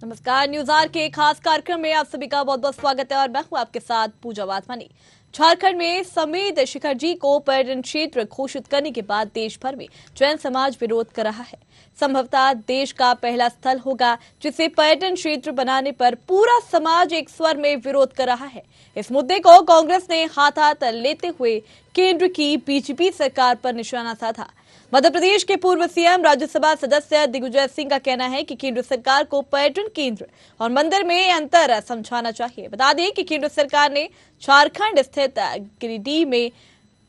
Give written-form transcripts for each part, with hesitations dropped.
नमस्कार। News are के खास कार्यक्रम में आप सभी का बहुत बहुत स्वागत है और मैं हूं आपके साथ पूजा वाधवानी। झारखंड में समेत शिखर जी को पर्यटन क्षेत्र घोषित करने के बाद देश भर में जैन समाज विरोध कर रहा है। संभवतः देश का पहला स्थल होगा जिसे पर्यटन क्षेत्र बनाने पर पूरा समाज एक स्वर में विरोध कर रहा है। इस मुद्दे को कांग्रेस ने हाथ लेते हुए केंद्र की बीजेपी सरकार पर निशाना साधा। मध्य प्रदेश के पूर्व सीएम राज्यसभा सदस्य दिग्विजय सिंह का कहना है कि केंद्र सरकार को पर्यटन केंद्र और मंदिर में अंतर समझाना चाहिए। बता दें कि केंद्र सरकार ने झारखंड स्थित गिरिडीह में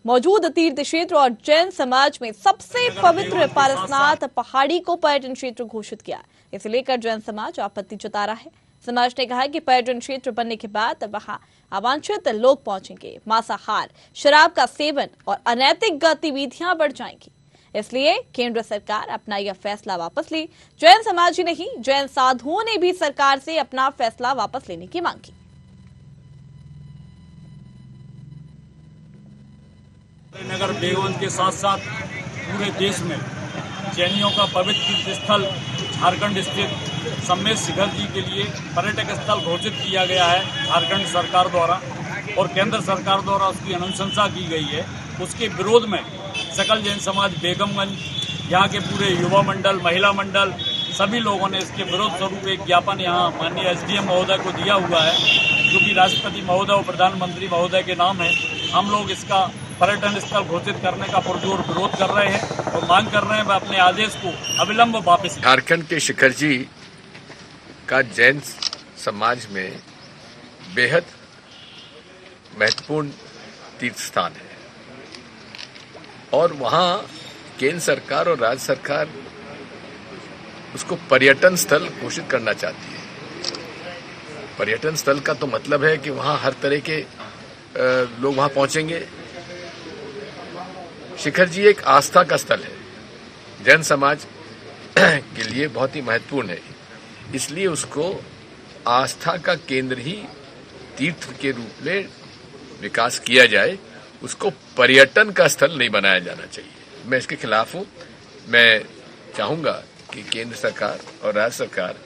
मौजूद तीर्थ क्षेत्र और जैन समाज में सबसे पवित्र पारसनाथ पहाड़ी को पर्यटन क्षेत्र घोषित किया। इसे लेकर जैन समाज आपत्ति जता रहा है। समाज ने कहा कि पर्यटन क्षेत्र बनने के बाद वहां अवांछित लोग पहुंचेंगे, मांसाहार, शराब का सेवन और अनैतिक गतिविधियां बढ़ जाएंगी। इसलिए केंद्र सरकार अपना यह फैसला वापस ले। जैन समाज ही नहीं, जैन साधुओं ने भी सरकार से अपना फैसला वापस लेने की मांग की। नगर बेगवन के साथ साथ पूरे देश में जैनियों का पवित्र तीर्थ स्थल झारखंड स्थित समेत शिखर जी के लिए पर्यटक स्थल घोषित किया गया है झारखंड सरकार द्वारा, और केंद्र सरकार द्वारा उसकी अनुशंसा की गई है। उसके विरोध में सकल जैन समाज बेगमगंज, यहाँ के पूरे युवा मंडल, महिला मंडल, सभी लोगों ने इसके विरोध स्वरूप एक ज्ञापन यहाँ माननीय एसडीएम महोदय को दिया हुआ है, जो कि राष्ट्रपति महोदय और प्रधानमंत्री महोदय के नाम है। हम लोग इसका पर्यटन स्थल घोषित करने का पुरजोर विरोध कर रहे हैं और मांग कर रहे हैं अपने आदेश को अविलंब वापस। झारखंड के शिखर जी का जैन समाज में बेहद महत्वपूर्ण तीर्थ स्थान है और वहाँ केंद्र सरकार और राज्य सरकार उसको पर्यटन स्थल घोषित करना चाहती है। पर्यटन स्थल का तो मतलब है कि वहाँ हर तरह के लोग वहाँ पहुँचेंगे। शिखर जी एक आस्था का स्थल है, जैन समाज के लिए बहुत ही महत्वपूर्ण है, इसलिए उसको आस्था का केंद्र ही तीर्थ के रूप में विकास किया जाए, उसको पर्यटन का स्थल नहीं बनाया जाना चाहिए। मैं इसके खिलाफ हूँ। मैं चाहूँगा कि केंद्र सरकार और राज्य सरकार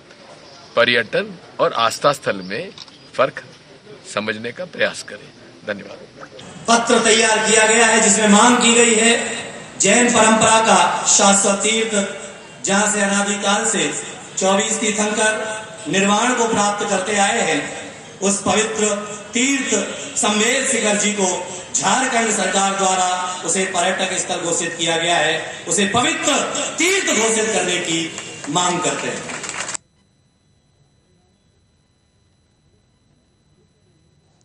पर्यटन और आस्था स्थल में फर्क समझने का प्रयास करें। धन्यवाद। पत्र तैयार किया गया है जिसमें मांग की गई है जैन परंपरा का शाश्वत तीर्थ, जहां से अनादिकाल से 24 तीर्थंकर निर्वाण को प्राप्त करते आए हैं, उस पवित्र तीर्थ समेत शिखर जी को झारखंड सरकार द्वारा उसे पर्यटक स्थल घोषित किया गया है, उसे पवित्र तीर्थ घोषित करने की मांग करते हैं।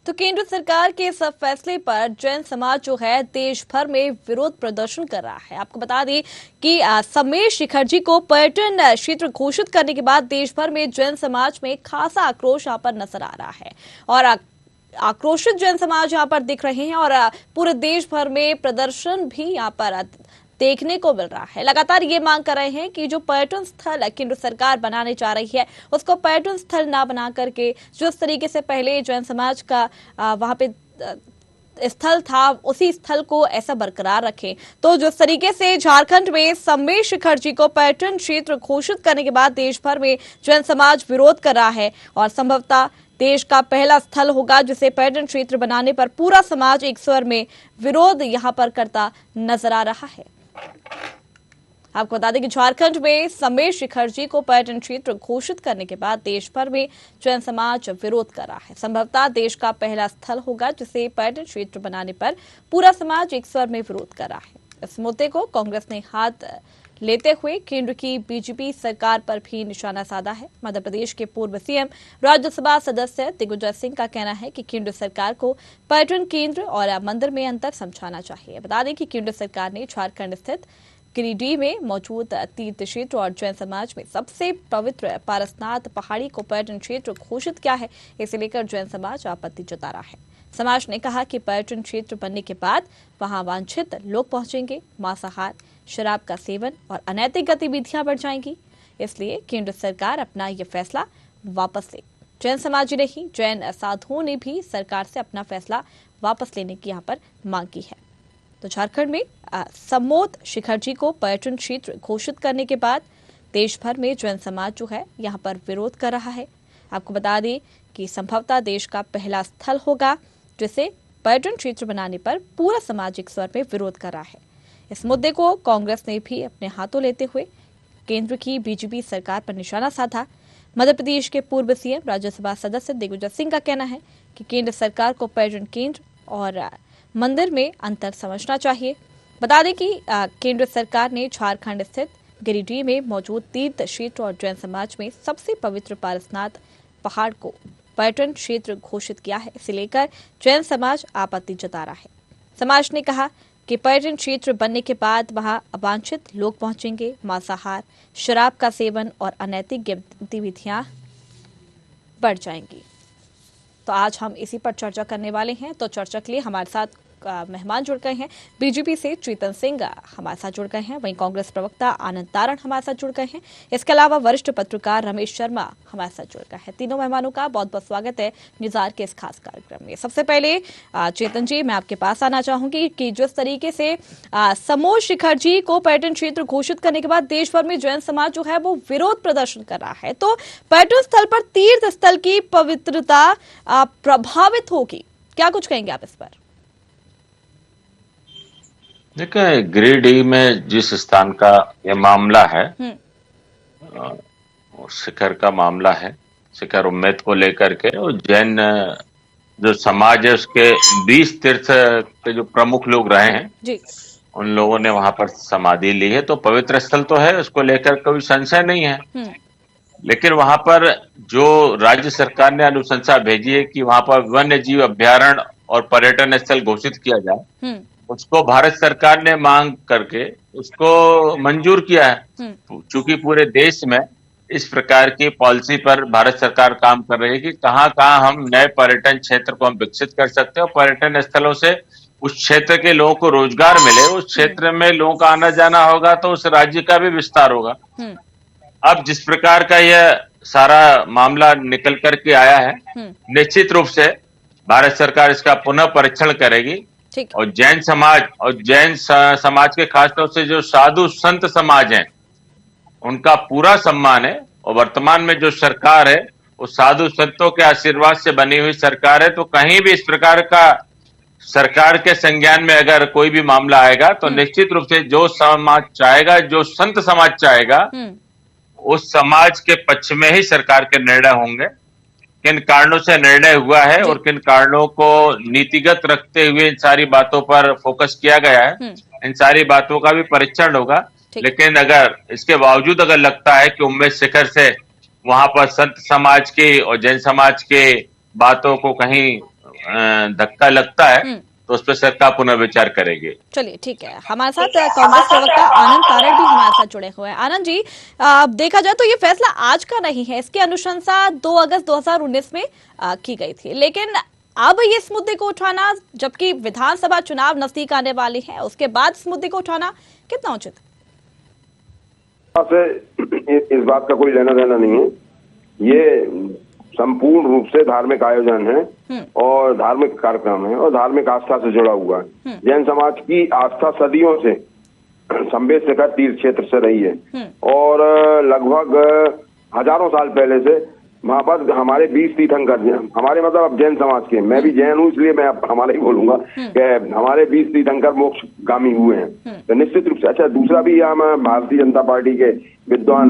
तो केंद्र सरकार के इस फैसले पर जैन समाज जो है देश भर में विरोध प्रदर्शन कर रहा है। आपको बता दें कि समेत शिखर जी को पर्यटन क्षेत्र घोषित करने के बाद देश भर में जैन समाज में खासा आक्रोश यहाँ पर नजर आ रहा है और आक्रोशित जैन समाज यहाँ पर दिख रहे हैं और पूरे देश भर में प्रदर्शन भी यहाँ पर देखने को मिल रहा है। लगातार ये मांग कर रहे हैं कि जो पर्यटन स्थल केंद्र सरकार बनाने जा रही है उसको पर्यटन स्थल ना बना करके जिस तरीके से पहले जैन समाज का वहां पे स्थल था उसी स्थल को ऐसा बरकरार रखें। तो जिस तरीके से झारखंड में समेत शिखर जी को पर्यटन क्षेत्र घोषित करने के बाद देश भर में जैन समाज विरोध कर रहा है और संभवतः देश का पहला स्थल होगा जिसे पर्यटन क्षेत्र बनाने पर पूरा समाज एक स्वर में विरोध यहां पर करता नजर आ रहा है। आपको बता दें कि झारखंड में समेत शिखर जी को पर्यटन क्षेत्र घोषित करने के बाद देश भर में जैन समाज विरोध कर रहा है। संभवतः देश का पहला स्थल होगा जिसे पर्यटन क्षेत्र बनाने पर पूरा समाज एक स्वर में विरोध कर रहा है। इस मुद्दे को कांग्रेस ने हाथ लेते हुए केंद्र की बीजेपी सरकार पर भी निशाना साधा है। मध्य प्रदेश के पूर्व सीएम राज्यसभा सदस्य दिग्विजय सिंह का कहना है कि केंद्र सरकार को पर्यटन केंद्र और मंदिर में अंतर समझाना चाहिए। बता दें कि केंद्र सरकार ने झारखंड स्थित गिरिडीह में मौजूद तीर्थ क्षेत्र और जैन समाज में सबसे पवित्र पारसनाथ पहाड़ी को पर्यटन क्षेत्र घोषित किया है। इसे लेकर जैन समाज आपत्ति जता रहा है। समाज ने कहा कि पर्यटन क्षेत्र बनने के बाद वहां वांछित लोग पहुंचेंगे, मांसाहार, शराब का सेवन और अनैतिक गतिविधियां बढ़ जाएंगी। इसलिए केंद्र सरकार अपना यह फैसला वापस ले। जैन समाज ही नहीं, जैन साधुओं ने भी सरकार से अपना फैसला वापस लेने की यहाँ पर मांग की है। तो झारखंड में समेत शिखर जी को पर्यटन क्षेत्र घोषित करने के बाद देश भर में जैन समाज जो है यहाँ पर विरोध कर रहा है। आपको बता दें कि संभवतः देश का पहला स्थल होगा जिसे पर्यटन क्षेत्र बनाने पर पूरा सामाजिक स्वर में विरोध कर रहा है। इस मुद्दे को कांग्रेस ने भी अपने हाथों लेते हुए केंद्र की बीजेपी सरकार पर निशाना साधा। मध्य प्रदेश के पूर्व सीएम राज्यसभा सदस्य दिग्विजय सिंह का कहना है कि केंद्र सरकार को पर्यटन केंद्र और मंदिर में अंतर समझना चाहिए। बता दें कि केंद्र सरकार ने झारखंड स्थित गिरिडीह में मौजूद तीर्थ क्षेत्र और जैन समाज में सबसे पवित्र पारसनाथ पहाड़ को पर्यटन क्षेत्र घोषित किया है। इसे लेकर जैन समाज आपत्ति जता रहा है। समाज ने कहा कि पर्यटन क्षेत्र बनने के बाद वहां अवांछित लोग पहुंचेंगे, मांसाहार, शराब का सेवन और अनैतिक गतिविधियां बढ़ जाएंगी। तो आज हम इसी पर चर्चा करने वाले हैं। तो चर्चा के लिए हमारे साथ मेहमान जुड़ गए हैं। बीजेपी से चेतन सिंह हमारे साथ जुड़ गए हैं, वहीं कांग्रेस प्रवक्ता आनंद तारण हमारे साथ जुड़ गए हैं। इसके अलावा वरिष्ठ पत्रकार रमेश शर्मा हमारे साथ जुड़ गए हैं। तीनों मेहमानों का बहुत बहुत स्वागत है निज़ार के इस खास कार्यक्रम में। सबसे पहले चेतन जी, मैं आपके पास आना चाहूंगी कि जिस तरीके से समोर शिखर जी को पर्यटन क्षेत्र घोषित करने के बाद देश भर में जैन समाज जो है वो विरोध प्रदर्शन कर रहा है, तो पर्यटन स्थल पर तीर्थ स्थल की पवित्रता प्रभावित होगी, क्या कुछ कहेंगे आप इस पर? देखिए, गिरिडीह में जिस स्थान का ये मामला है, शिखर का मामला है, शिखर उम्मेद को लेकर के, और जैन जो समाज है उसके 20 तीर्थ के जो प्रमुख लोग रहे हैं जी, उन लोगों ने वहां पर समाधि ली है। तो पवित्र स्थल तो है, उसको लेकर कोई संशय नहीं है। लेकिन वहां पर जो राज्य सरकार ने अनुशंसा भेजी है कि वहां पर वन्य जीव अभ्यारण्य और पर्यटन स्थल घोषित किया जाए, उसको भारत सरकार ने मांग करके उसको मंजूर किया है। चूंकि पूरे देश में इस प्रकार की पॉलिसी पर भारत सरकार काम कर रही है कि कहां कहां हम नए पर्यटन क्षेत्र को हम विकसित कर सकते हैं और पर्यटन स्थलों से उस क्षेत्र के लोगों को रोजगार मिले, उस क्षेत्र में लोगों का आना जाना होगा तो उस राज्य का भी विस्तार होगा। अब जिस प्रकार का यह सारा मामला निकल करके आया है, निश्चित रूप से भारत सरकार इसका पुनः परीक्षण करेगी और जैन समाज के खासतौर से जो साधु संत समाज हैं उनका पूरा सम्मान है। और वर्तमान में जो सरकार है वो साधु संतों के आशीर्वाद से बनी हुई सरकार है। तो कहीं भी इस प्रकार का सरकार के संज्ञान में अगर कोई भी मामला आएगा तो निश्चित रूप से जो समाज चाहेगा, जो संत समाज चाहेगा, उस समाज के पक्ष में ही सरकार के निर्णय होंगे। किन कारणों से निर्णय हुआ है और किन कारणों को नीतिगत रखते हुए इन सारी बातों पर फोकस किया गया है, इन सारी बातों का भी परीक्षण होगा। लेकिन अगर इसके बावजूद अगर लगता है कि उम्मेद शिखर से वहां पर संत समाज की और जैन समाज के बातों को कहीं धक्का लगता है तो उस पर सरकार पुनर्विचार करेगी। चलिए ठीक है, हमारे साथ कांग्रेस प्रवक्ता आनंद तारण भी हमारे साथ जुड़े हुए हैं। आनंद जी, देखा जाए तो ये फैसला आज का नहीं है, इसकी अनुशंसा 2 अगस्त 2019 में की गई थी। लेकिन अब ये इस मुद्दे को उठाना, जबकि विधानसभा चुनाव नजदीक आने वाले हैं, उसके बाद इस मुद्दे को उठाना कितना उचित है? इस बात का कोई लेना देना नहीं है। ये संपूर्ण रूप से धार्मिक आयोजन है और धार्मिक कार्यक्रम है और धार्मिक आस्था से जुड़ा हुआ है। जैन समाज की आस्था सदियों से संवेद शिखर तीर्थ क्षेत्र से रही है और लगभग हजारों साल पहले से वहां पर हमारे 20 तीर्थंकर, हमारे मतलब अब जैन समाज के, मैं भी जैन हूँ इसलिए मैं हमारे ही बोलूंगा कि हमारे 20 तीर्थंकर मोक्षगामी हुए हैं। तो निश्चित रूप से अच्छा, दूसरा भी यहाँ भारतीय जनता पार्टी के विद्वान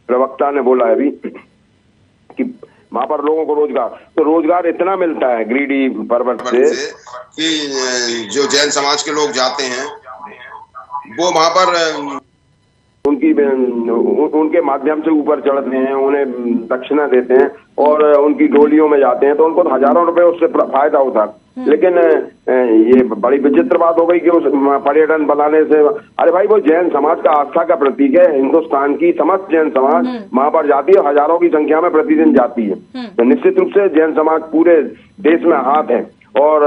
प्रवक्ता ने बोला है अभी कि वहां पर लोगों को रोजगार, तो रोजगार इतना मिलता है गिरिडीह पर्वत से कि जो जैन समाज के लोग जाते हैं वो वहां पर उनके माध्यम से ऊपर चढ़ते हैं, उन्हें दक्षिणा देते हैं और उनकी डोलियों में जाते हैं, तो उनको हजारों रुपए उससे फायदा होता है। लेकिन ये बड़ी विचित्र बात हो गई कि उस पर्यटन बनाने से, अरे भाई वो जैन समाज का आस्था का प्रतीक है। हिंदुस्तान की समस्त जैन समाज वहां पर जाती है, हजारों की संख्या में प्रतिदिन जाती है। तो निश्चित रूप से जैन समाज पूरे देश में हाथ है और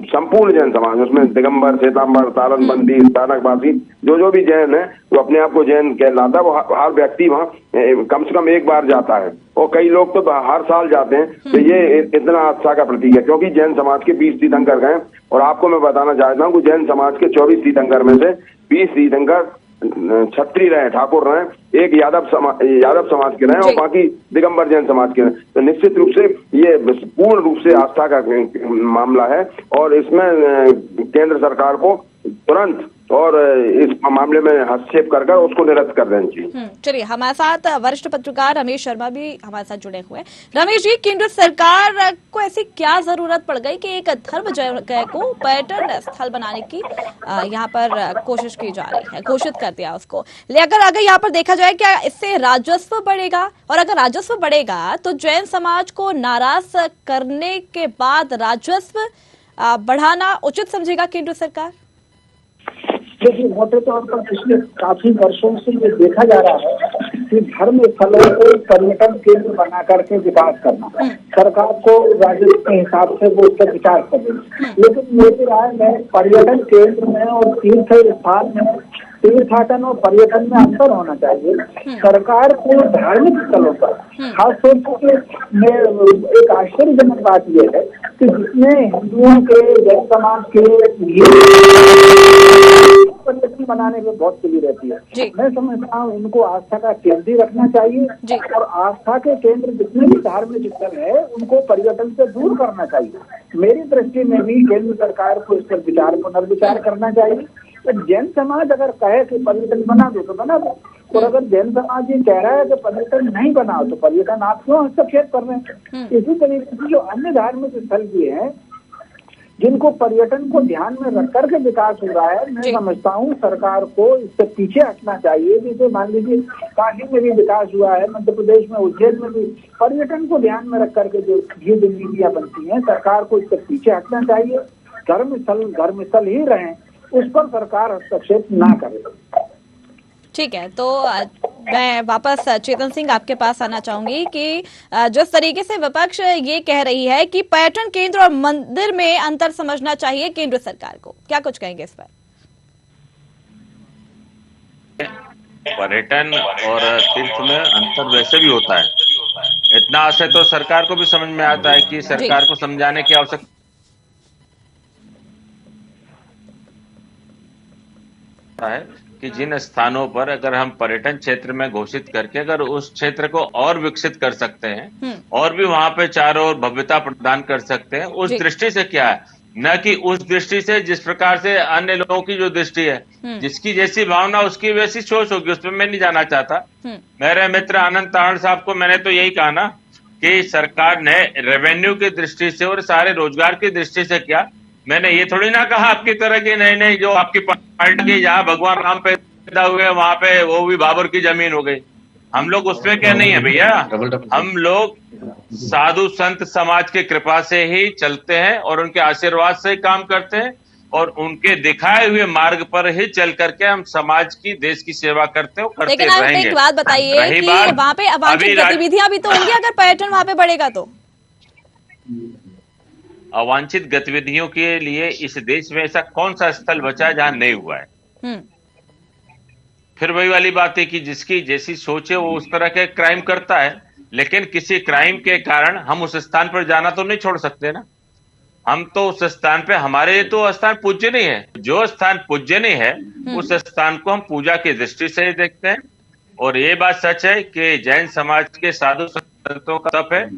संपूर्ण जैन समाज, उसमें दिगंबर, श्वेतांबर, तारणबंदी, स्थानकवासी, जो भी जैन है वो अपने आप को जैन कहलाता है। वो हर व्यक्ति वहाँ कम से कम एक बार जाता है और कई लोग तो हर साल जाते हैं। तो ये इतना आस्था का प्रतीक है क्योंकि जैन समाज के 20 तीर्थंकर गए और आपको मैं बताना चाहता हूँ कि जैन समाज के 24 तीर्थंकर में से 20 तीर्थंकर छत्री रहे, ठाकुर रहे, एक यादव समाज के रहे और बाकी दिगंबर जैन समाज के रहे। तो निश्चित रूप से ये पूर्ण रूप से आस्था का मामला है और इसमें केंद्र सरकार को तुरंत और इस मामले में हस्तक्षेप कर उसको निरस्त कर देना चाहिए। चलिए, हमारे साथ वरिष्ठ पत्रकार रमेश शर्मा भी हमारे साथ जुड़े हुए हैं। रमेश जी, केंद्र सरकार को ऐसी क्या जरूरत पड़ गई कि एक धर्म जगह को पर्यटन स्थल बनाने की यहाँ पर कोशिश की जा रही है, घोषित कर दिया उसको। लेकिन अगर यहाँ पर देखा जाए क्या इससे राजस्व बढ़ेगा, और अगर राजस्व बढ़ेगा तो जैन समाज को नाराज करने के बाद राजस्व बढ़ाना उचित समझेगा केंद्र सरकार? देखिए, मोटे तौर पर पिछले काफी वर्षों से ये देखा जा रहा है कि धर्म स्थलों को पर्यटन केंद्र बना करके विकास करना, सरकार को राजस्व के हिसाब से वो उस पर विचार करेगी। लेकिन मेरी राय में पर्यटन केंद्र में और तीर्थ स्थान में, तीर्थाटन और पर्यटन में अंतर होना चाहिए। सरकार को धार्मिक स्थलों पर खासतौर पर एक आश्चर्यजनक बात यह है कि जिसमें हिंदुओं के, जैन समाज के पर्यटन बनाने में बहुत खुली रहती है। मैं समझता हूँ इनको आस्था का केंद्र ही रखना चाहिए और आस्था के केंद्र जितने भी धार्मिक स्थल है उनको पर्यटन से दूर करना चाहिए। मेरी दृष्टि में भी केंद्र सरकार को इस पर पुनर्विचार करना चाहिए। तो जैन समाज अगर कहे कि पर्यटन बना दो तो बना दो, और अगर जैन समाज ये कह रहा है कि पर्यटन नहीं बनाओ तो पर्यटन आप क्यों हस्तक्षेप कर रहे हैं? इसी तरीके से जो अन्य धार्मिक स्थल भी हैं जिनको पर्यटन को ध्यान में रख करके विकास हो रहा है, मैं समझता हूँ सरकार को इससे पीछे हटना चाहिए। जैसे मान लीजिए काशी में भी विकास हुआ है, मध्य प्रदेश में उज्जैन में भी पर्यटन को ध्यान में रख करके जो ये नीतियां बनती हैं, सरकार को इससे पीछे हटना चाहिए। धर्मस्थल ही रहें, उस पर सरकार हस्तक्षेप ना करे। ठीक है, तो मैं वापस चेतन सिंह आपके पास आना चाहूंगी कि जिस तरीके से विपक्ष ये कह रही है कि पर्यटन केंद्र और मंदिर में अंतर समझना चाहिए केंद्र सरकार को, क्या कुछ कहेंगे इस पर? पर्यटन और तीर्थ में अंतर वैसे भी होता है, इतना से तो सरकार को भी समझ में आता है कि सरकार को समझाने की आवश्यकता है कि जिन स्थानों पर अगर हम पर्यटन क्षेत्र में घोषित करके अगर उस क्षेत्र को और विकसित कर सकते हैं और भी वहां पे चारों ओर भव्यता प्रदान कर सकते हैं, उस दृष्टि से क्या है, न कि उस दृष्टि से जिस प्रकार से अन्य लोगों की जो दृष्टि है, जिसकी जैसी भावना उसकी वैसी सोच होगी, उसमें मैं नहीं जाना चाहता। मेरे मित्र आनंद तारण साहब को मैंने तो यही कहा ना कि सरकार ने रेवेन्यू की दृष्टि से और सारे रोजगार की दृष्टि से क्या, मैंने ये थोड़ी ना कहा आपकी तरह की नहीं जो आपकी पार्टी जहाँ भगवान राम पैदा हुए वहां पे वो भी बाबर की जमीन हो गई। हम लोग उसमें क्या नहीं है भैया, हम लोग साधु संत समाज की कृपा से ही चलते हैं और उनके आशीर्वाद से ही काम करते हैं और उनके दिखाए हुए मार्ग पर ही चल करके हम समाज की, देश की सेवा करते हैं, करते लेकिन आप एक बात बताइए कि वहाँ पे अवांछित गतिविधियां भी तो होंगी अगर पर्यटन वहाँ पे बढ़ेगा तो? अवांछित गतिविधियों के लिए इस देश में ऐसा कौन सा स्थल बचा है जहां नहीं हुआ है? फिर वही वाली बात है कि जिसकी जैसी सोच है वो उस तरह के क्राइम करता है, लेकिन किसी क्राइम के कारण हम उस स्थान पर जाना तो नहीं छोड़ सकते ना। हम तो उस स्थान पे, हमारे तो स्थान पूज्य नहीं है, जो स्थान पूज्य नहीं है उस स्थान को हम पूजा की दृष्टि से ही देखते हैं। और ये बात सच है कि जैन समाज के साधु संतों का तप है,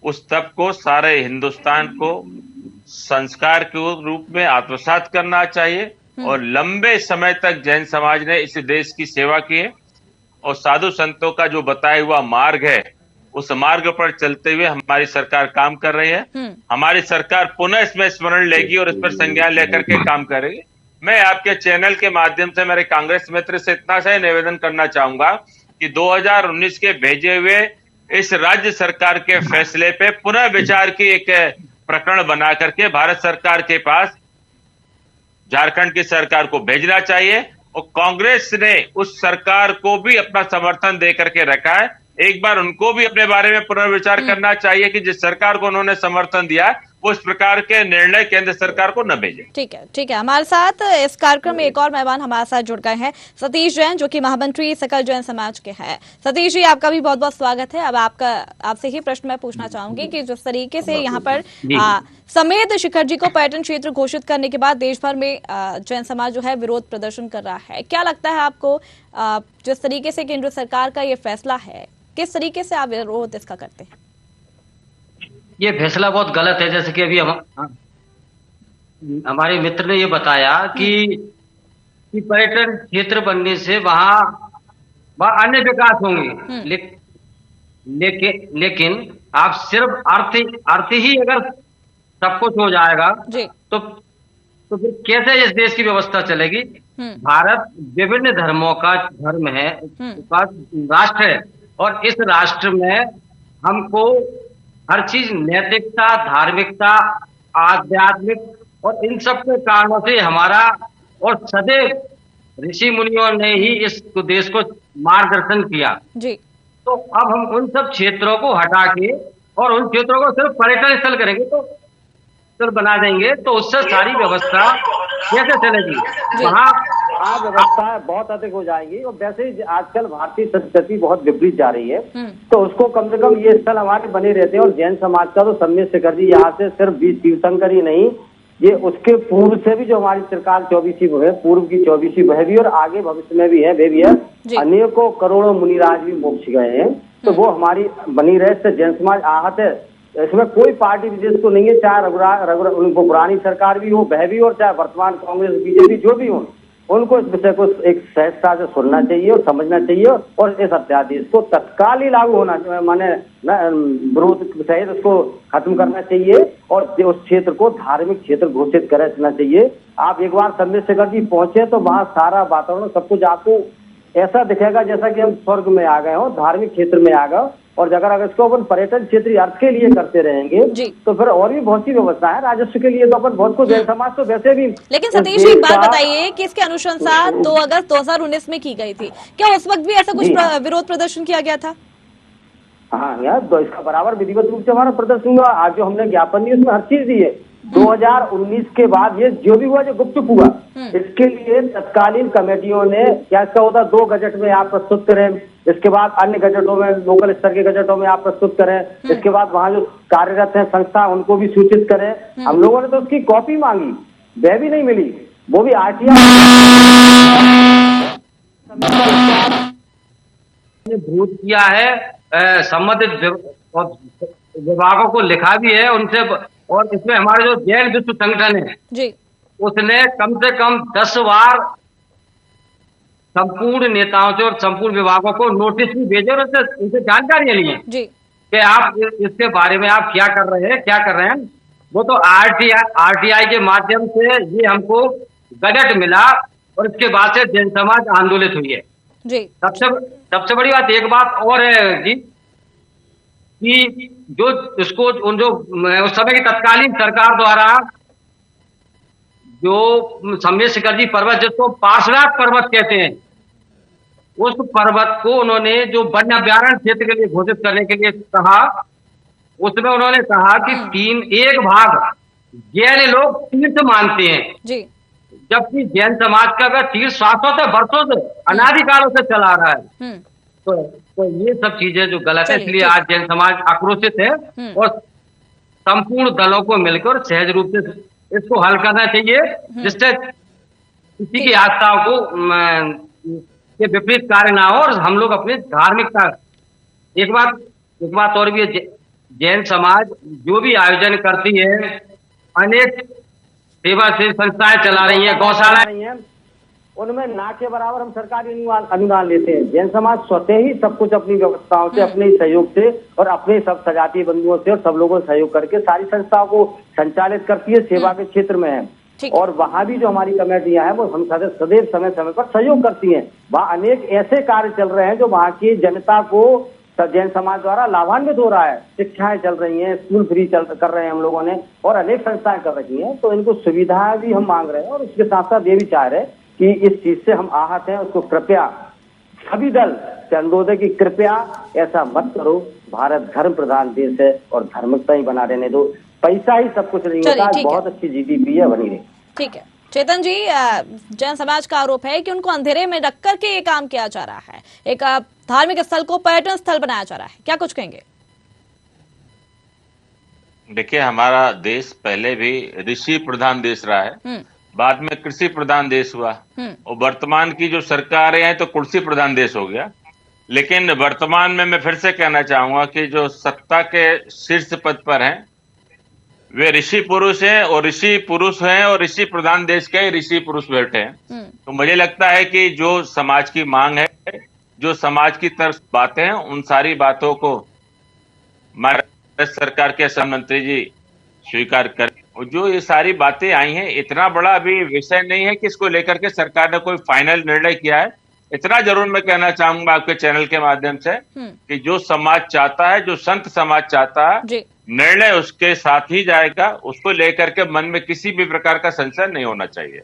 उस तप को सारे हिंदुस्तान को संस्कार के रूप में आत्मसात करना चाहिए और लंबे समय तक जैन समाज ने इस देश की सेवा की है और साधु संतों का जो बताया हुआ मार्ग है उस मार्ग पर चलते हुए हमारी सरकार काम कर रही है। हमारी सरकार पुनः इसमें स्मरण लेगी और इस पर संज्ञान लेकर के काम करेगी। मैं आपके चैनल के माध्यम से मेरे कांग्रेस मित्र से इतना सा निवेदन करना चाहूंगा कि 2019 के भेजे हुए इस राज्य सरकार के फैसले पे पुनः विचार की एक प्रकरण बना करके भारत सरकार के पास झारखंड की सरकार को भेजना चाहिए और कांग्रेस ने उस सरकार को भी अपना समर्थन दे करके रखा है। एक बार उनको भी अपने बारे में पुनर्विचार करना चाहिए कि जिस सरकार को उन्होंने समर्थन दिया उस प्रकार के निर्णय केंद्र सरकार को न भेजे। ठीक है। हमारे साथ इस कार्यक्रम में एक और मेहमान हमारे साथ जुड़ गए हैं, सतीश जैन, जो कि महामंत्री सकल जैन समाज के हैं। सतीश जी, आपका भी बहुत बहुत स्वागत है। अब आपसे ही प्रश्न मैं पूछना चाहूंगी कि जिस तरीके से यहाँ पर समेत शिखर जी को पर्यटन क्षेत्र घोषित करने के बाद देश भर में जैन समाज जो है विरोध प्रदर्शन कर रहा है, क्या लगता है आपको जिस तरीके से केंद्र सरकार का ये फैसला है, किस तरीके से आप विरोध इसका करते हैं? ये फैसला बहुत गलत है। जैसे कि अभी हमारे मित्र ने ये बताया कि पर्यटन क्षेत्र बनने से वहाँ अन्य विकास होंगे, लेकिन आप सिर्फ अर्थ ही अगर सब कुछ हो जाएगा तो फिर कैसे इस देश की व्यवस्था चलेगी? भारत विभिन्न धर्मों का धर्म है, राष्ट्र है, और इस राष्ट्र में हमको हर चीज नैतिकता, धार्मिकता, आध्यात्मिक और इन सब के कारणों से हमारा और सदैव ऋषि मुनियों ने ही इस देश को मार्गदर्शन किया जी। तो अब हम उन सब क्षेत्रों को हटा के और उन क्षेत्रों को सिर्फ पर्यटन स्थल करेंगे तो स्थल बना देंगे, तो उससे सारी व्यवस्था कैसे चलेगी? वहाँ व्यवस्था बहुत अधिक हो जाएगी। और वैसे ही आजकल भारतीय संस्कृति बहुत विपरीत जा रही है, तो उसको कम से कम ये स्थल हमारे बने रहते हैं। और जैन समाज का तो सम्मेद शिखर जी यहाँ से सिर्फ 20 तीर्थंकर ही नहीं, ये उसके पूर्व से भी जो हमारी सरकार 24वीं है, पूर्व की 24वीं वह भी, और आगे भविष्य में भी है, वे भी है। अनेकों करोड़ों मुनिराज भी मोक्ष गए हैं, तो वो हमारी बनी रहे। इससे जैन समाज आहत है। इसमें कोई पार्टी विशेष को नहीं है, चाहे उनको पुरानी सरकार भी हो, वह भी, और चाहे वर्तमान कांग्रेस बीजेपी जो भी हो, उनको इस विषय को एक सहजता से सुनना चाहिए और समझना चाहिए, और इस अध्यादेश को तत्काल ही लागू होना चाहिए, माने विरोध सहित उसको खत्म करना चाहिए और उस क्षेत्र को धार्मिक क्षेत्र घोषित करना चाहिए। आप एक बार सम्मेद शिखर जी पहुंचे तो वहाँ सारा वातावरण सब कुछ आपको ऐसा दिखेगा जैसा कि हम स्वर्ग में आ गए हो, धार्मिक क्षेत्र में आ गए। और अगर इसको अपन पर्यटन क्षेत्रीय अर्थ के लिए करते रहेंगे तो फिर और भी बहुत सी व्यवस्था है राजस्व के लिए, तो अपन बहुत कुछ जैन समाज तो वैसे भी। लेकिन सतीश जी, एक बात बताइए कि इसकी अनुशंसा 2 अगस्त 2019 में की गई थी, क्या उस वक्त भी ऐसा कुछ विरोध प्रदर्शन किया गया था? हाँ यार, तो इसका बराबर विधिवत रूप से हमारा प्रदर्शन हुआ। आज जो हमने ज्ञापन दिया उसमें हर चीज दी है। 2019 के बाद ये जो भी हुआ, जो गुपचुप हुआ, इसके लिए तत्कालीन कमेटियों ने क्या इसका होता 2 गजट में आप प्रस्तुत करें, इसके बाद अन्य गजटों में, लोकल स्तर के गजटों में आप प्रस्तुत करें, इसके बाद वहाँ जो कार्यरत है संस्था उनको भी सूचित करें। हम लोगों ने तो उसकी कॉपी मांगी, वह भी नहीं मिली, वो भी RTI ने विरोध किया है। संबंधित विभागों को लिखा भी है उनसे, और इसमें हमारे जो जैन विश्व संगठन है जी, उसने कम से कम 10 बार संपूर्ण नेताओं से और संपूर्ण विभागों को नोटिस भी भेजे और उनसे जानकारियां ली है कि आप इसके बारे में आप क्या कर रहे हैं। वो तो RTI के माध्यम से ये हमको गजट मिला और इसके बाद से जैन समाज आंदोलित हुई है जी। सबसे बड़ी बात, एक बात और है जी, कि जो इसको उस समय की तत्कालीन सरकार द्वारा जो सम्मेद शिखर जी पर्वत, जिसको पार्श्वनाथ पर्वत कहते हैं, उस पर्वत को उन्होंने जो वन्य अभ्यारण्य क्षेत्र के लिए घोषित करने के लिए कहा, उसमें उन्होंने कहा कि एक भाग जैन लोग तीर्थ मानते हैं जी, जबकि जैन समाज का वह तीर्थ शाश्वत है, वर्षों से अनादिकालों से चला रहा है। तो ये सब चीजें जो गलत है, इसलिए आज जैन समाज आक्रोशित है और संपूर्ण दलों को मिलकर सहज रूप से इसको हल करना चाहिए, जिससे किसी की आस्थाओं को ये विपरीत कार्य ना हो और हम लोग अपने धार्मिकता। एक बात और भी है, जैन समाज जो भी आयोजन करती है, अनेक सेवा से संस्थाएं चला रही है, गौशाला रही है, उनमें ना के बराबर हम सरकारी अनुदान लेते हैं। जैन समाज स्वतः ही सब कुछ अपनी व्यवस्थाओं से, अपने सहयोग से और अपने सब सजातीय बंधुओं से और सब लोगों से सहयोग करके सारी संस्थाओं को संचालित करती है, सेवा के क्षेत्र में है। और वहाँ भी जो हमारी कमेटियां हैं वो हम सदैव समय समय पर सहयोग करती हैं। वहाँ अनेक ऐसे कार्य चल रहे हैं जो वहाँ की जनता को जैन समाज द्वारा लाभान्वित हो रहा है। शिक्षाएं चल रही हैं, स्कूल फ्री कर रहे हैं हम लोगों ने, और अनेक संस्थाएं कर रही हैं। तो इनको सुविधाएं भी हम मांग रहे हैं और उसके साथ साथ ये भी चाह रहे हैं कि इस चीज से हम आहत हैं, उसको कृपया सभी दल से अनुरोध है कि कृपया ऐसा मत करो। भारत धर्म प्रधान देश है और धार्मिकता ही बना रहने दो। पैसा ही सब कुछ नहीं होता। बहुत अच्छी GDP है, बनी रही। ठीक है चेतन जी, जैन समाज का आरोप है कि उनको अंधेरे में रख करके ये काम किया जा रहा है, एक धार्मिक स्थल को पर्यटन स्थल बनाया जा रहा है, क्या कुछ कहेंगे? देखिए, हमारा देश पहले भी ऋषि प्रधान देश रहा है, बाद में कृषि प्रधान देश हुआ, और वर्तमान की जो सरकारें हैं तो कुर्सी प्रधान देश हो गया। लेकिन वर्तमान में मैं फिर से कहना चाहूंगा कि जो सत्ता के शीर्ष पद पर हैं वे ऋषि पुरुष हैं, और ऋषि पुरुष हैं और ऋषि प्रधान देश के ऋषि पुरुष बैठे हैं। तो मुझे लगता है कि जो समाज की मांग है, जो समाज की तरफ बातें हैं, उन सारी बातों को महाराष्ट्र सरकार के श्रम मंत्री जी स्वीकार कर, और जो ये सारी बातें आई हैं, इतना बड़ा अभी विषय नहीं है कि इसको लेकर के सरकार ने कोई फाइनल निर्णय किया है। इतना जरूर मैं कहना चाहूंगा आपके चैनल के माध्यम से कि जो समाज चाहता है, जो संत समाज चाहता है, निर्णय उसके साथ ही जाएगा, उसको लेकर के मन में किसी भी प्रकार का संशय नहीं होना चाहिए।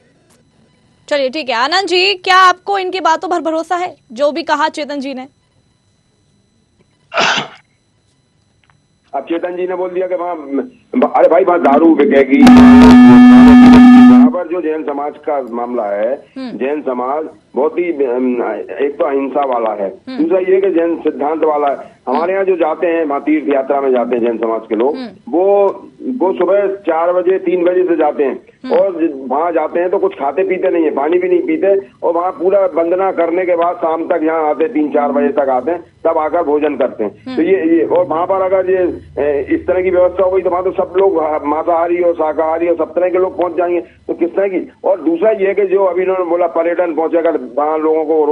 चलिए ठीक है। आनंद जी, क्या आपको इनकी बातों पर भरोसा है जो भी कहा चेतन जी ने? अब चेतन जी ने बोल दिया कि वहाँ, अरे भाई वहाँ दारू बिकेगी। यहाँ पर जो जैन समाज का मामला है, जैन समाज बहुत ही एक तो अहिंसा वाला है, दूसरा ये कि जैन सिद्धांत वाला है। हमारे यहाँ जो जाते हैं, वहाँ तीर्थ यात्रा में जाते हैं जैन समाज के लोग, वो सुबह 4 बजे 3 बजे से जाते हैं, और वहाँ जाते हैं तो कुछ खाते पीते नहीं है, पानी भी नहीं पीते, और वहाँ पूरा वंदना करने के बाद शाम तक यहाँ आते, 3-4 बजे तक आते हैं, तब आकर भोजन करते हैं। तो ये और वहाँ पर अगर ये इस तरह की व्यवस्था हो गई तो वहाँ तो सब लोग मांसाहारी और शाकाहारी और सब तरह के लोग पहुंच जाएंगे, तो किस तरह की। और दूसरा ये कि जो अभी इन्होंने बोला पर्यटन पहुंचेगा, वहाँ लोगों को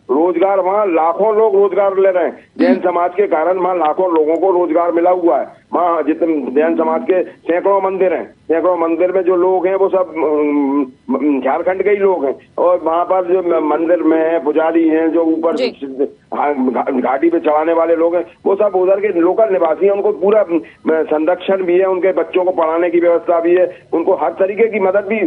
रोजगार वहाँ लाखों लोग रोजगार ले रहे हैं। जैन समाज के कारण वहाँ लाखों लोगों को रोजगार मिला हुआ है। वहाँ जितने जैन समाज के सैकड़ों मंदिर हैं, सैकड़ों मंदिर में जो लोग हैं वो सब झारखंड के ही लोग हैं, और वहाँ पर जो मंदिर में है पुजारी हैं, जो ऊपर घाटी पे चढ़ाने वाले लोग हैं, वो सब उधर के लोकल निवासी हैं। उनको पूरा संरक्षण भी है, उनके बच्चों को पढ़ाने की व्यवस्था भी है, उनको हर तरीके की मदद भी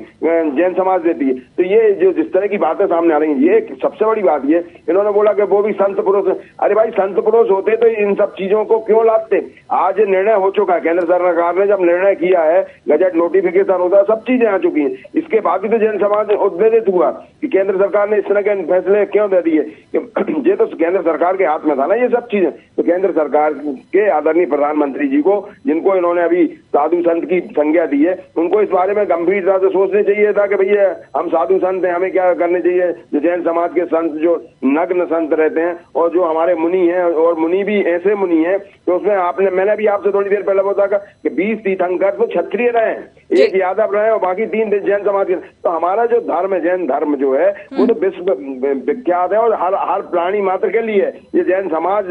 जैन समाज देती है। तो ये जो जिस तरह की बातें सामने आ रही हैं, ये सबसे बड़ी बात ये इन्होंने बोला कि वो भी संत पुरुष है। अरे भाई, संत पुरुष होते तो इन सब चीजों को क्यों लाते? आज निर्णय हो चुका है, केंद्र सरकार ने जब निर्णय किया है, गजट नोटिफिकेशन होता है, सब चीजें आ चुकी हैं। इसके बाद भी तो जैन समाज उद्वेलित हुआ कि केंद्र सरकार ने इस तरह के फैसले क्यों दे दिए। ये तो केंद्र सरकार के हाथ में था ना ये सब चीजें। तो केंद्र सरकार के आदरणीय प्रधानमंत्री जी को, जिनको इन्होंने अभी साधु संत की संज्ञा दी है, उनको इस बारे में गंभीरता से सोचना चाहिए था कि भैया हम साधु संत हैं, हमें क्या करने चाहिए। जो जैन समाज के संत जो नग्न संत रहते हैं, और जो हमारे मुनि हैं, और मुनि भी ऐसे मुनि हैं तो उसमें मैंने भी आपसे थोड़ी देर पहले बताया कि 20 तीर्थंकर तो क्षत्रिय रहे, एक यादव रहे और बाकी 3 जैन समाज के। तो हमारा जो धर्म है, जैन धर्म जो है, वो तो विश्व विख्यात है, और हर प्राणी मात्र के लिए। ये जैन समाज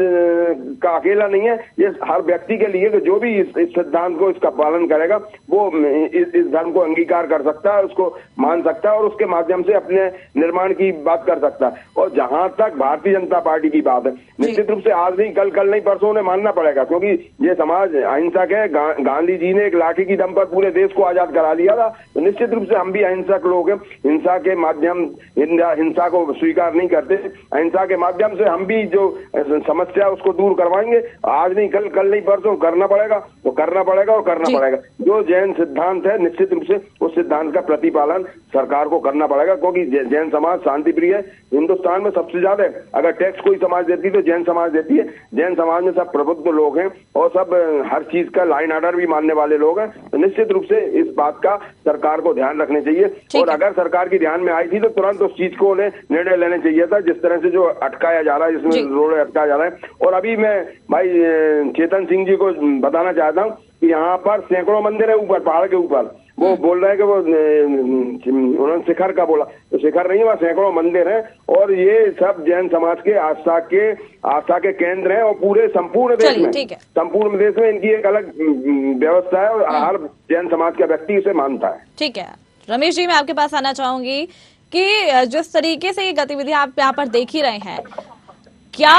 का अकेला नहीं है, ये हर व्यक्ति के लिए, जो भी इस सिद्धांत को, इसका पालन करेगा, वो इस धर्म को अंगीकार कर सकता है, उसको मान सकता है, और उसके माध्यम से अपने निर्माण की बात कर सकता है। और जहां तक भारतीय जनता पार्टी की बात है, निश्चित रूप से आज नहीं, कल नहीं, परसों उन्हें मानना पड़ेगा, क्योंकि ये समाज अहिंसक है। गांधी जी ने एक लाठी की दम पर पूरे देश को आजाद करा लिया था। तो निश्चित रूप से हम भी अहिंसक लोग हैं, हिंसा के माध्यम, हिंसा को स्वीकार नहीं करते। अहिंसा के माध्यम से हम भी जो समस्या उसको दूर करवाएंगे। आज नहीं, कल नहीं, परसों करना पड़ेगा, तो करना पड़ेगा और करना पड़ेगा। जो जैन सिद्धांत है, निश्चित रूप से उस सिद्धांत का प्रतिपालन सरकार को करना पड़ेगा, क्योंकि जैन समाज शांति प्रिय है। हिंदुस्तान में सबसे ज्यादा अगर टैक्स कोई समाज देती तो जैन समाज देती है। जैन समाज में सब प्रबुद्ध लोग हैं, और सब हर चीज का लाइन ऑर्डर भी मानने वाले लोग हैं। तो निश्चित रूप से इस बात का सरकार को ध्यान रखने चाहिए, और अगर सरकार की ध्यान में आई थी तो तुरंत उस चीज को उन्हें निर्णय लेने चाहिए था। जिस तरह से जो अटकाया जा रहा है, जिसमें रोड अटकाया जा रहा है। और अभी मैं भाई चेतन सिंह जी को बताना चाहता हूँ कि यहाँ पर सैकड़ों मंदिर है ऊपर, पहाड़ के ऊपर। वो बोल रहे हैं कि वो उन्होंने शिखर का बोला, तो शिखर नहीं, वहाँ सैकड़ों मंदिर हैं, और ये सब जैन समाज के आस्था के केंद्र हैं, और पूरे संपूर्ण देश में इनकी एक अलग व्यवस्था है, और हर जैन समाज का व्यक्ति इसे मानता है। ठीक है रमेश जी, मैं आपके पास आना चाहूंगी कि जिस तरीके से ये गतिविधि आप यहाँ पर देख ही रहे हैं, क्या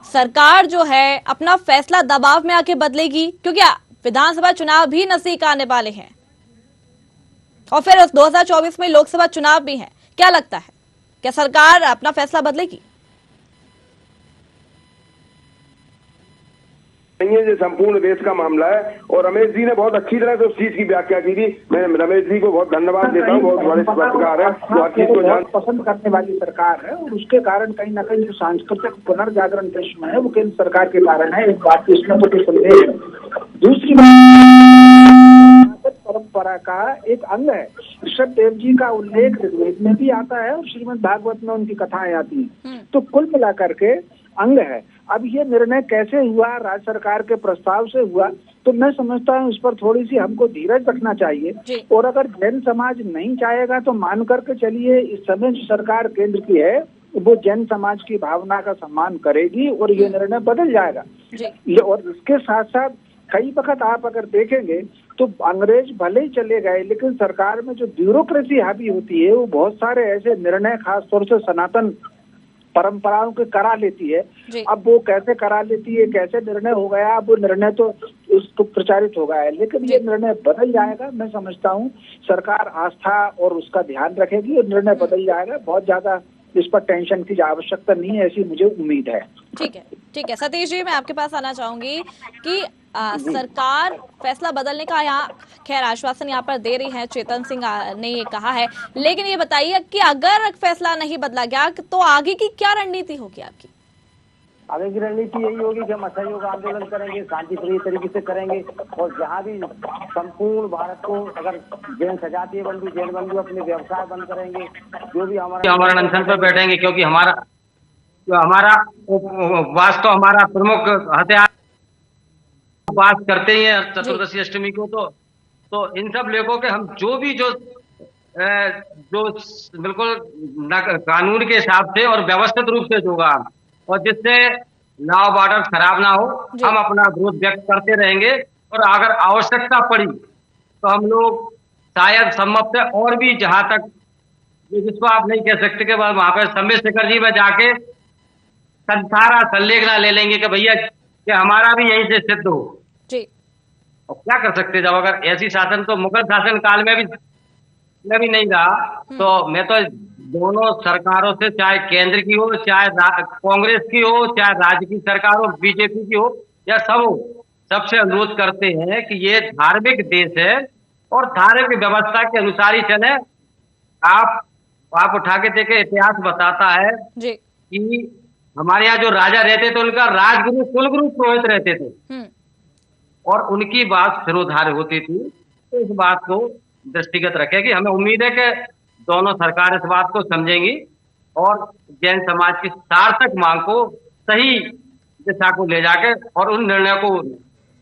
सरकार जो है अपना फैसला दबाव में आके बदलेगी? क्योंकि विधानसभा चुनाव भी नजदीक आने वाले हैं, और फिर 2024 में लोकसभा चुनाव भी है। क्या लगता है, क्या सरकार अपना फैसला बदलेगी? नहीं है, ये संपूर्ण देश का मामला है। और रमेश जी ने बहुत अच्छी तरह से उस चीज की व्याख्या की थी। मैं रमेश जी को बहुत धन्यवाद देता हूँ, बहुत बड़े पत्रकार है, वो हर चीज को जान पसंद करने वाली सरकार है और उसके कारण कहीं ना कहीं जो सांस्कृतिक पुनर्जागरण देश में है वो केंद्र सरकार के कारण है। इस बात की इसमें कोई संदेह है। दूसरी बात, परंपरा का एक अंग है। ऋषभ देव जी का उल्लेख ऋग्वेद में भी आता है और श्रीमद् भागवत में उनकी कथाएं आती हैं। तो कुल मिलाकर के अंग है। अब ये निर्णय कैसे हुआ, राज्य सरकार के प्रस्ताव से हुआ, तो मैं समझता हूँ इस पर थोड़ी सी हमको धीरज रखना चाहिए। और अगर जैन समाज नहीं चाहेगा तो मान करके चलिए, इस समय जो सरकार केंद्र की है वो जैन समाज की भावना का सम्मान करेगी और ये निर्णय बदल जाएगा। और इसके साथ साथ कई वक्त आप अगर देखेंगे तो अंग्रेज भले ही चले गए, लेकिन सरकार में जो ब्यूरोक्रेसी हावी होती है वो बहुत सारे ऐसे निर्णय खास तौर से सनातन परंपराओं के करा लेती है। अब वो कैसे करा लेती है, कैसे निर्णय हो गया, अब वो निर्णय तो उसको प्रचारित हो गया है, लेकिन ये निर्णय बदल जाएगा। मैं समझता हूँ सरकार आस्था और उसका ध्यान रखेगी और निर्णय बदल जाएगा। बहुत ज्यादा इस पर टेंशन की आवश्यकता नहीं है, ऐसी मुझे उम्मीद है। ठीक है सतीश जी, मैं आपके पास आना चाहूंगी कि सरकार फैसला बदलने का यहाँ खैर आश्वासन यहाँ पर दे रही है, चेतन सिंह ने ये कहा है, लेकिन ये बताइए कि अगर फैसला नहीं बदला गया तो आगे की क्या रणनीति होगी आपकी? आगे की रणनीति यही होगी कि हम असहयोग आंदोलन करेंगे, शांतिप्रिय तरीके से करेंगे और जहाँ भी संपूर्ण भारत को अगर जैन सजातीय बंधु जैन बंधु अपने व्यवसाय बंद करेंगे, जो भी हमारा अनशन पर बैठेंगे, क्योंकि हमारा उपवास तो हमारा प्रमुख हथियार, उपवास करते ही है चतुर्दशी अष्टमी को। तो इन सब लेखों के हम जो बिल्कुल कानून के हिसाब से और व्यवस्थित रूप से होगा और जिससे लॉ ऑफ ऑर्डर खराब ना हो, हम अपना विरोध व्यक्त करते रहेंगे। और अगर आवश्यकता पड़ी तो हम लोग शायद सम्मत से और भी जहां तक, जिसको आप नहीं कह सकते कि वहां पर सम्मेद शिखर जी में जाके सारा संलेखना ले लेंगे कि भैया कि हमारा भी यहीं से सिद्ध हो। और क्या कर सकते जब अगर ऐसी शासन, तो मुगल शासन काल में भी नहीं रहा। तो मैं तो दोनों सरकारों से, चाहे केंद्र की हो, चाहे कांग्रेस की हो, चाहे राज्य की सरकार हो, बीजेपी की हो या सबसे अनुरोध करते हैं कि ये धार्मिक देश है और धार्मिक व्यवस्था के अनुसार ही चले। आप उठा के देखे, इतिहास बताता है कि हमारे यहाँ जो राजा रहते थे उनका राजगुरु कुलगुरु पुरोहित रहते थे और उनकी बात सिरोधार्य होती थी। तो इस बात को दृष्टिगत रखेगी। हमें उम्मीद है कि दोनों सरकार इस बात को समझेंगी और जैन समाज की सार्थक मांग को सही दिशा को ले जाकर और उन निर्णयों को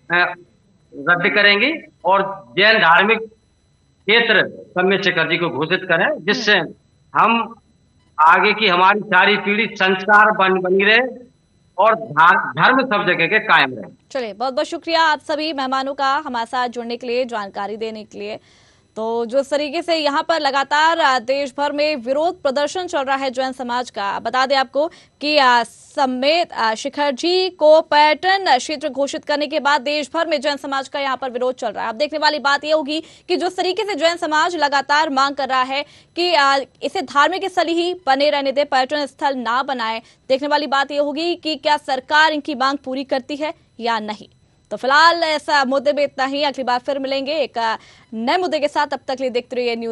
रद्द करेंगी और जैन धार्मिक क्षेत्र सम्मेद शिखर जी को घोषित करें, जिससे हम आगे की हमारी सारी पीढ़ी संस्कार बनी रहे और धर्म सब जगह के कायम रहे। चलिए, बहुत बहुत शुक्रिया आप सभी मेहमानों का हमारे साथ जुड़ने के लिए, जानकारी देने के लिए। तो जिस तरीके से यहाँ पर लगातार देश भर में विरोध प्रदर्शन चल रहा है जैन समाज का, बता दें आपको कि सम्मेद शिखर जी को पर्यटन क्षेत्र घोषित करने के बाद देश भर में जैन समाज का यहाँ पर विरोध चल रहा है। अब देखने वाली बात यह होगी कि जिस तरीके से जैन समाज लगातार मांग कर रहा है कि इसे धार्मिक स्थल ही बने रहने दे, पर्यटन स्थल ना बनाए, देखने वाली बात यह होगी कि क्या सरकार इनकी मांग पूरी करती है या नहीं। तो फिलहाल ऐसा मुद्दे में इतना ही, अगली बार फिर मिलेंगे एक नए मुद्दे के साथ। तब तक लिए देखते रहिए न्यूज़।